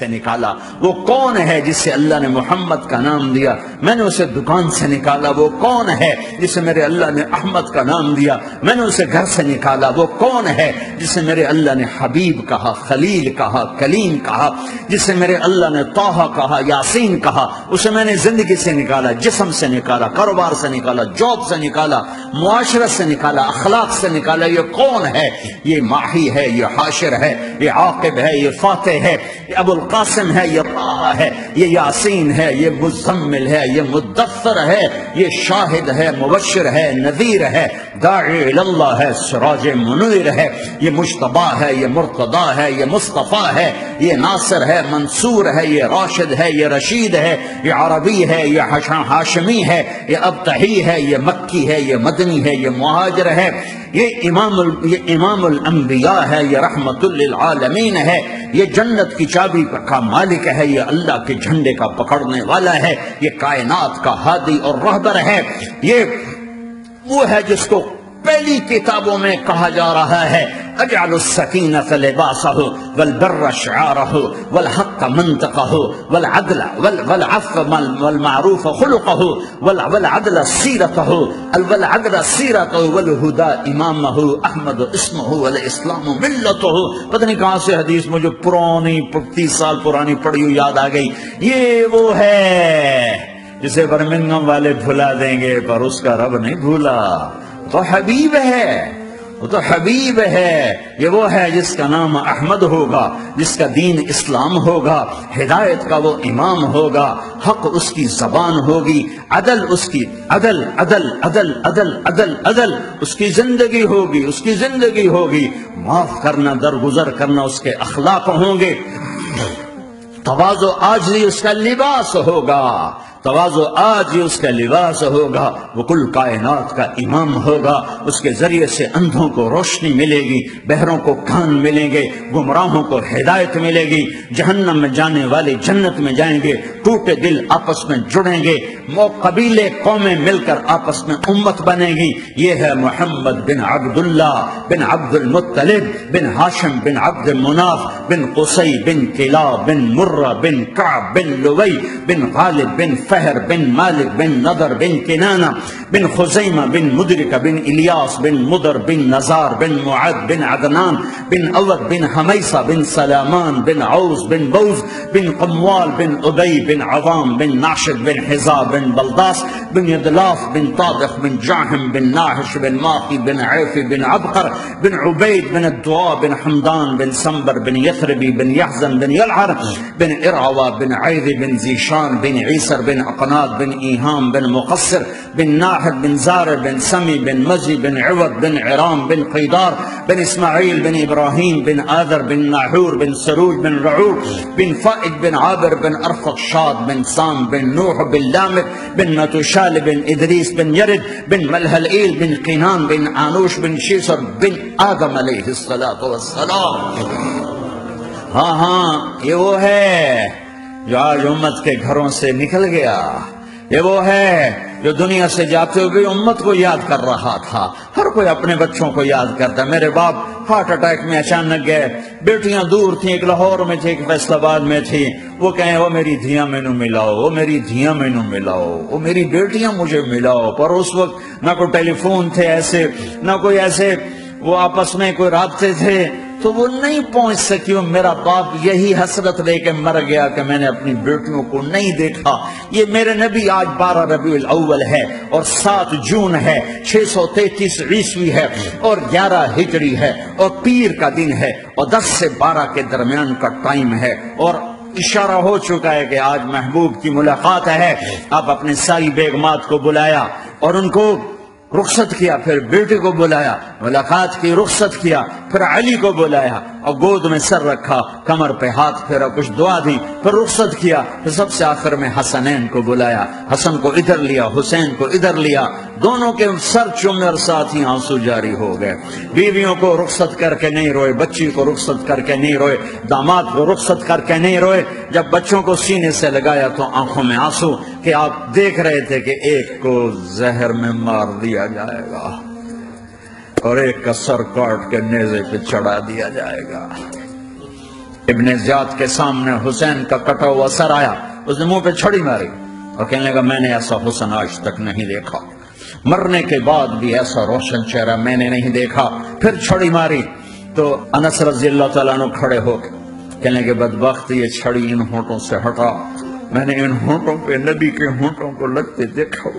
سے نکالا؟ وہ کون ہے جسے اللہ نے محمد کا نام دیا؟ میں نے اسے دکان سے نکالا۔ وہ کون ہے جسے میرے اللہ نے احمد کا نام دیا؟ میں نے اسے گھر سے نکالا۔ وہ کون ہے جسے میرے اللہ نے حبیب کہا، خلیل کہا، کلیم کہا، جسے میرے اللہ نے طہ کہا، یاسین کہا؟ اسے میں نے زندگی سے نکالا، جسم سے نکالا، کاروبار سے نکالا، جاب سے نکالا، معاشرت سے نکالا، اخلاق سے نکالا۔ یہ کون ہے؟ یہ ماہی ہے، یہ حاشر ہے، یہ عاقب ہے، یہ فاتح ہے، یہ ابو القاسم ہے، یہ طه ہے، یہ یاسین ہے، یہ مزمل ہے، یہ مدثر ہے، یہ شاہد ہے، مبشر ہے، نذیر ہے، داعی اللہ ہے، سراج منیر ہے، یہ مجتبی ہے، یہ مرتضی ہے، یہ مصطفیٰ ہے، یہ ناصر ہے، منصور ہے، یہ راشد ہے، یہ رشید ہے، یہ عربی ہے، یہ ہاشمی ہے، یہ ابتحی ہے، یہ مکی ہے، یہ مدنی ہے، یہ مہاجر ہے، یہ امام الانبیاء ہے، یہ رحمت للعالمین ہے، یہ جنت کی چابی کا مالک ہے، یہ اللہ کے جھنڈے کا پکڑنے والا ہے، یہ کائنات کا ہادی اور رہبر ہے، یہ وہ ہے جس کو پہلی کتابوں میں کہا جا رہا ہے اجعل السکینۃ لباسہ والبر شعارہ والحق منطقہ والعدل والعفو والمعروف خلقہ والعدل سیرتہ والہدى امامہ احمد اسمہ والاسلام ملتہ۔ پتہ نہیں کہاں سے حدیث مجھے پرانی 30 سال پرانی پڑھی ہوئی یاد آ گئی۔ یہ وہ ہے جسے برمنگم والے بھلا دیں گے پر اس کا رب نہیں بھولا۔ تو حبیب ہے، وہ تو حبیب ہے، یہ وہ ہے جس کا نام احمد ہوگا، جس کا دین اسلام ہوگا، ہدایت کا وہ امام ہوگا، حق اس کی زبان ہوگی، عدل اس کی عدل عدل عدل عدل عدل عدل اس کی زندگی ہوگی، اس کی زندگی ہوگی، معاف کرنا، درگزر کرنا اس کے اخلاق ہوں گے، تواضع عاجزی اس کا لباس ہوگا، تواضع آج اس کا لباس ہوگا، وہ کل کائنات کا امام ہوگا، اس کے ذریعے سے اندھوں کو روشنی ملے گی، بہروں کو کان ملیں گے، گمراہوں کو ہدایت ملے گی، جہنم میں جانے والے جنت میں جائیں گے، ٹوٹے دل آپس میں جڑیں گے، قبیلے قومیں مل کر آپس میں امت بنے گی۔ یہ ہے محمد بن عبداللہ بن عبد المطلب بن ہاشم بن عبد مناف بن قصی بن کلاب بن مرہ بن کعب بن لوی بن غالب بن فہر بن مالک بن نضر بن کنانہ بن خزیمہ بن مدرکہ بن الیاس بن مدر بن نزار بن معد بن عدنان بن اود بن حمیسہ بن سلامان بن عوز بن بوز بن قموال بن ابی بن عوام بن ناشد بن حزاب بن بلداس بن یدلاف بن طابخ بن جاہم بن ناحش بن ماقی بن عیفی بن عبقر بن عبید بن الدعاء بن حمدان بن سنبر بن یثربی بن یحزن بن یلعر بن ارعوى بن عیذ بن زیشان بن عیسر بن اقناد بن ایہام بن مقصر بن ناحد بن زار بن سمی بن مزی بن عوض بن عرام بن قیدار بن اسماعیل بن ابراہیم بن آذر بن ناحور بن سروج بن رعور بن فائد بن عابر بن ارفق شاد بن سام بن نوح بن لامک بن متوشال بن ادریس بن یرد بن ملحلئیل بن قینان بن آنوش بن شیسر بن آدم علیہ السلام۔ ہاں یہ وہ ہے جو آج امت کے گھروں سے نکل گیا، یہ وہ ہے جو دنیا سے جاتے ہوئے امت کو یاد کر رہا تھا۔ ہر کوئی اپنے بچوں کو یاد کرتا۔ میرے باپ ہارٹ اٹیک میں اچانک گئے، بیٹیاں دور تھیں، ایک لاہور میں تھی، ایک فیصل آباد میں تھی، وہ کہیں وہ میری دھیاں میں نو ملاؤ، وہ میری دھیاں میں نو ملاؤ، وہ میری بیٹیاں مجھے ملاؤ۔ پر اس وقت نہ کوئی ٹیلی فون تھے ایسے، نہ کوئی ایسے وہ آپس میں کوئی رابطے تھے، تو وہ نہیں پہنچ سکی۔ میرا باپ یہی حسرت لے کے مر گیا کہ میں نے اپنی بیٹیوں کو نہیں دیکھا۔ یہ میرے نبی آج 12 ربیع الاول ہے اور 7 جون ہے، 633 عیسوی ہے اور 11 ہجری ہے اور پیر کا دن ہے اور 10 سے 12 کے درمیان کا ٹائم ہے، اور اشارہ ہو چکا ہے کہ آج محبوب کی ملاقات ہے۔ آپ اپنے ساری بیگمات کو بلایا اور ان کو رخصت کیا، پھر بیٹے کو بلایا، ملاقات کی، رخصت کیا، پھر علی کو بلایا اور گود میں سر رکھا، کمر پہ ہاتھ پھیرا، کچھ دعا دی، پھر رخصت کیا، پھر سب سے آخر میں حسنین کو بلایا، حسن کو ادھر لیا، حسین کو ادھر لیا، دونوں کے سر چومے اور ساتھ ہی آنسو جاری ہو گئے۔ بیویوں کو رخصت کر کے نہیں روئے، بچی کو رخصت کر کے نہیں روئے، داماد کو رخصت کر کے نہیں روئے۔ جب بچوں کو سینے سے لگایا تو آنکھوں میں آنسو، کہ آپ دیکھ رہے تھے کہ ایک کو زہر میں مار دیا جائے گا اور ایک کا سر کاٹ کے نیزے پہ چڑھا دیا جائے گا۔ ابن زیاد کے سامنے حسین کا کٹا ہوا سر آیا، اس نے منہ پہ چھڑی ماری اور کہنے لگا میں نے ایسا حسن آج تک نہیں دیکھا، مرنے کے بعد بھی ایسا روشن چہرہ میں نے نہیں دیکھا۔ پھر چھڑی ماری تو انس رضی اللہ تعالیٰ عنہ کھڑے ہو کے کہنے لگے بدبخت یہ چھڑی ان ہونٹوں سے ہٹا، میں نے ان ہونٹوں پہ نبی کے ہونٹوں کو لگتے دیکھا،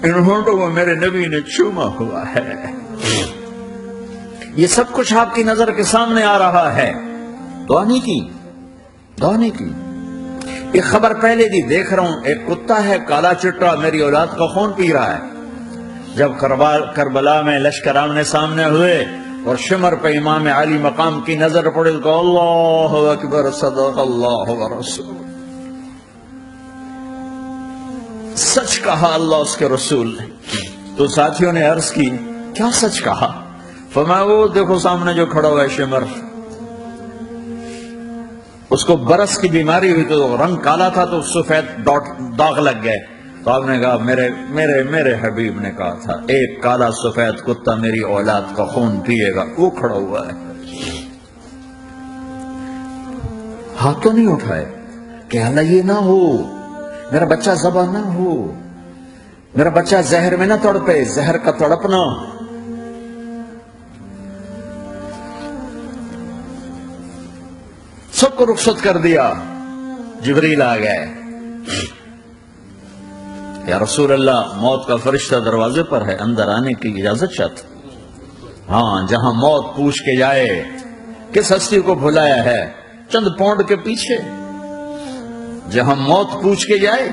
ان ہونٹوں کو میرے نبی نے چوما ہوا ہے۔ یہ سب کچھ آپ کی نظر کے سامنے آ رہا ہے، دعا نہیں کی، دعا نہیں کی۔ ایک خبر پہلے دی دیکھ رہا ہوں، ایک کتا ہے کالا چٹا میری اولاد کا خون پی رہا ہے۔ جب کربلا میں لشکر آمنے سامنے ہوئے اور شمر پہ امام علی مقام کی نظر پڑی تو اللہ اکبر صدق اللہ ورسول، سچ کہا اللہ اس کے رسول نے۔ تو ساتھیوں نے عرض کی کیا سچ کہا؟ فرمایا وہ دیکھو سامنے جو کھڑا ہوا ہے شمر، اس کو برس کی بیماری ہوئی تو رنگ کالا تھا تو سفید داغ لگ گئے، تو آپ نے کہا میرے حبیب نے کہا تھا ایک کالا سفید کتا میری اولاد کا خون پیے گا، وہ کھڑا ہوا ہے۔ ہاتھ تو نہیں اٹھائے کہ اللہ یہ نہ ہو، میرا بچہ ذبح نہ ہو، میرا بچہ زہر میں نہ تڑپے، زہر کا تڑپنا۔ سب کو رخصت کر دیا، جبریل آ گئے، یا رسول اللہ موت کا فرشتہ دروازے پر ہے، اندر آنے کی اجازت چاہتا۔ ہاں جہاں موت پوچھ کے جائے کس ہستی کو بھلایا ہے، چند پونڈ کے پیچھے جہاں موت پوچھ کے جائے،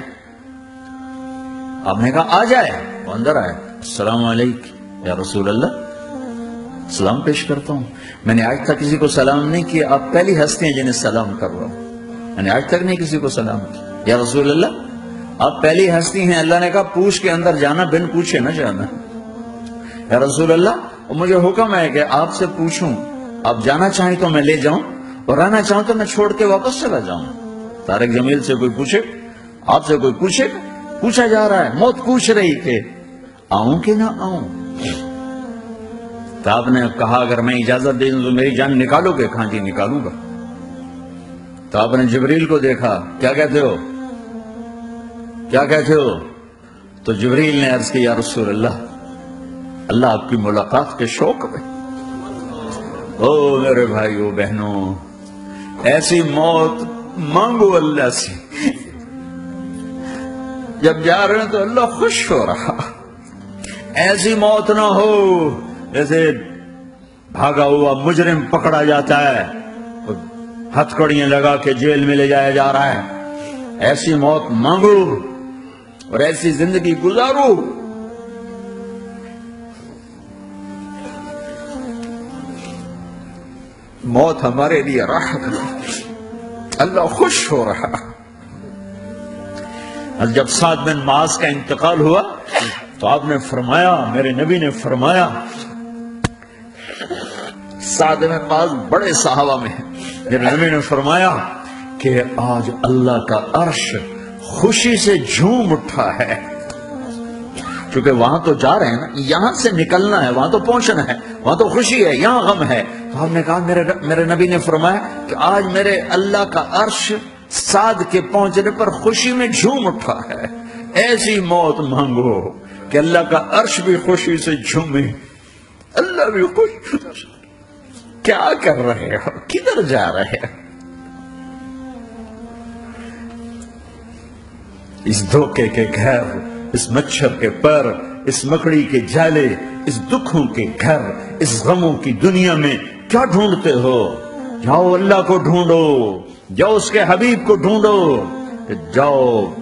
آپ نے کہا آ جائے، وہ اندر آئے، السلام علیکم یا رسول اللہ، سلام پیش کرتا ہوں، میں نے آج تک کسی کو سلام نہیں کیا، آپ پہلی ہستی ہیں جنہیں سلام کر رہا ہوں، میں نے آج تک نہیں کسی کو سلام کیا، یا رسول اللہ آپ پہلی ہستی ہیں، اللہ نے کہا پوچھ کے اندر جانا، بن پوچھے نہ جانا، یا رسول اللہ مجھے حکم ہے کہ آپ سے پوچھوں، آپ جانا چاہیں تو میں لے جاؤں اور رہنا چاہوں تو میں چھوڑ کے واپس چلا جاؤں۔ طارق جمیل سے کوئی پوچھے، آپ سے کوئی پوچھے، پوچھا جا رہا ہے، موت پوچھ رہی کہ آؤں کہ نہ آؤں؟ تو آپ نے کہا اگر میں اجازت دے دوں تو میری جان نکالو گے؟ کہاں جی نکالوں گا۔ تو آپ نے جبریل کو دیکھا، کیا کہتے ہو، کیا کہتے ہو؟ تو جبریل نے عرض کی یا رسول اللہ اللہ آپ کی ملاقات کے شوق میں۔ او میرے بھائیو بہنوں، ایسی موت مانگو اللہ سے، جب جا رہے ہیں تو اللہ خوش ہو رہا، ایسی موت نہ ہو جیسے بھاگا ہوا مجرم پکڑا جاتا ہے، ہتھکڑیاں لگا کے جیل میں لے جایا جا رہا ہے، ایسی موت مانگو اور ایسی زندگی گزارو۔ موت ہمارے لیے راحت ہے، اللہ خوش ہو رہا۔ جب سعد بن معاذ کا انتقال ہوا تو آپ نے فرمایا، میرے نبی نے فرمایا، سعد بن معاذ بڑے صحابہ میں ہیں، میرے نبی نے فرمایا کہ آج اللہ کا عرش خوشی سے جھوم اٹھا ہے، کیونکہ وہاں تو جا رہے ہیں نا، یہاں سے نکلنا ہے، وہاں تو پہنچنا ہے، وہاں تو خوشی ہے، یہاں غم ہے۔ تو آپ نے کہا، میرے نبی نے فرمایا کہ آج میرے اللہ کا عرش سعد کے پہنچنے پر خوشی میں جھوم اٹھا ہے۔ ایسی موت مانگو کہ اللہ کا عرش بھی خوشی سے جھومے، اللہ بھی خوش۔ کیا کر رہے ہو، کدھر جا رہے ہو؟ اس دھوکے کے گھر، اس مچھر کے پر، اس مکڑی کے جالے، اس دکھوں کے گھر، اس غموں کی دنیا میں کیا ڈھونڈتے ہو؟ جاؤ اللہ کو ڈھونڈو، جاؤ اس کے حبیب کو ڈھونڈو، جاؤ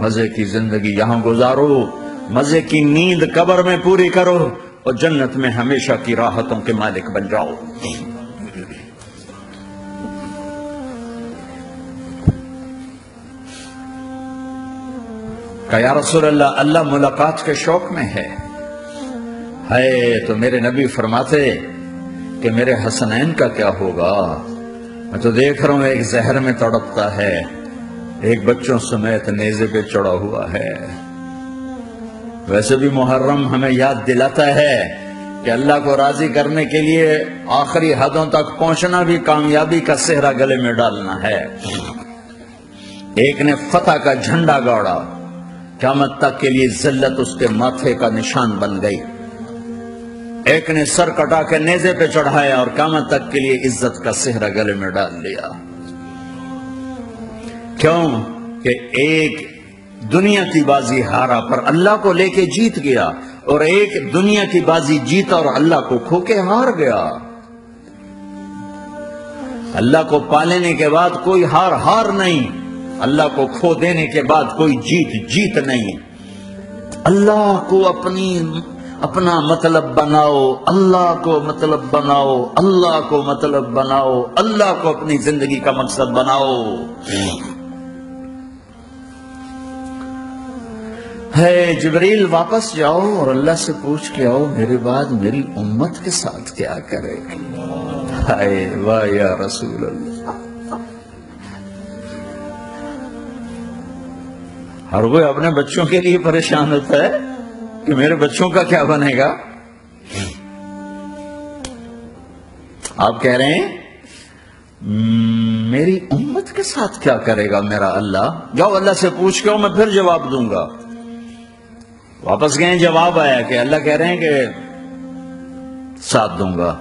مزے کی زندگی یہاں گزارو، مزے کی نیند قبر میں پوری کرو اور جنت میں ہمیشہ کی راحتوں کے مالک بن جاؤ۔ کہ یا رسول اللہ اللہ ملاقات کے شوق میں ہے۔ تو میرے نبی فرماتے کہ میرے حسنین کا کیا ہوگا؟ میں تو دیکھ رہا ہوں ایک زہر میں تڑپتا ہے، ایک بچوں سمیت نیزے پہ چڑھا ہوا ہے۔ ویسے بھی محرم ہمیں یاد دلاتا ہے کہ اللہ کو راضی کرنے کے لیے آخری حدوں تک پہنچنا بھی کامیابی کا صحرا گلے میں ڈالنا ہے۔ ایک نے فتح کا جھنڈا گاڑا، قیامت تک کے لیے ذلت اس کے ماتھے کا نشان بن گئی۔ ایک نے سر کٹا کے نیزے پہ چڑھایا اور قیامت تک کے لیے عزت کا صحرا گلے میں ڈال لیا۔ کیوں کہ ایک دنیا کی بازی ہارا پر اللہ کو لے کے جیت گیا، اور ایک دنیا کی بازی جیتا اور اللہ کو کھو کے ہار گیا۔ اللہ کو پالینے کے بعد کوئی ہار نہیں، اللہ کو کھو دینے کے بعد کوئی جیت نہیں۔ اللہ کو اپنا مطلب بناؤ، اللہ کو مطلب بناؤ، اللہ کو مطلب بناؤ، اللہ کو اپنی زندگی کا مقصد بناؤ۔ ہے جبریل واپس جاؤ اور اللہ سے پوچھ کے آؤ میرے بعد میری امت کے ساتھ کیا کرے گی۔ ہائے واہ یا رسول اللہ۔ ہر کوئی اپنے بچوں کے لیے پریشان ہوتا ہے کہ میرے بچوں کا کیا بنے گا۔ آپ کہہ رہے ہیں میری امت کے ساتھ کیا کرے گا میرا اللہ؟ جاؤ اللہ سے پوچھ کے آؤ، میں پھر جواب دوں گا۔ واپس گئے، جواب آیا کہ اللہ کہہ رہے ہیں کہ ساتھ دوں گا۔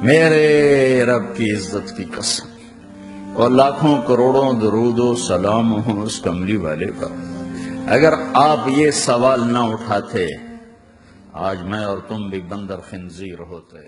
میرے رب کی عزت کی قسم، اور لاکھوں کروڑوں درود و سلام ہوں اس کملی والے پر، اگر آپ یہ سوال نہ اٹھاتے آج میں اور تم بھی بندر خنزیر ہوتے۔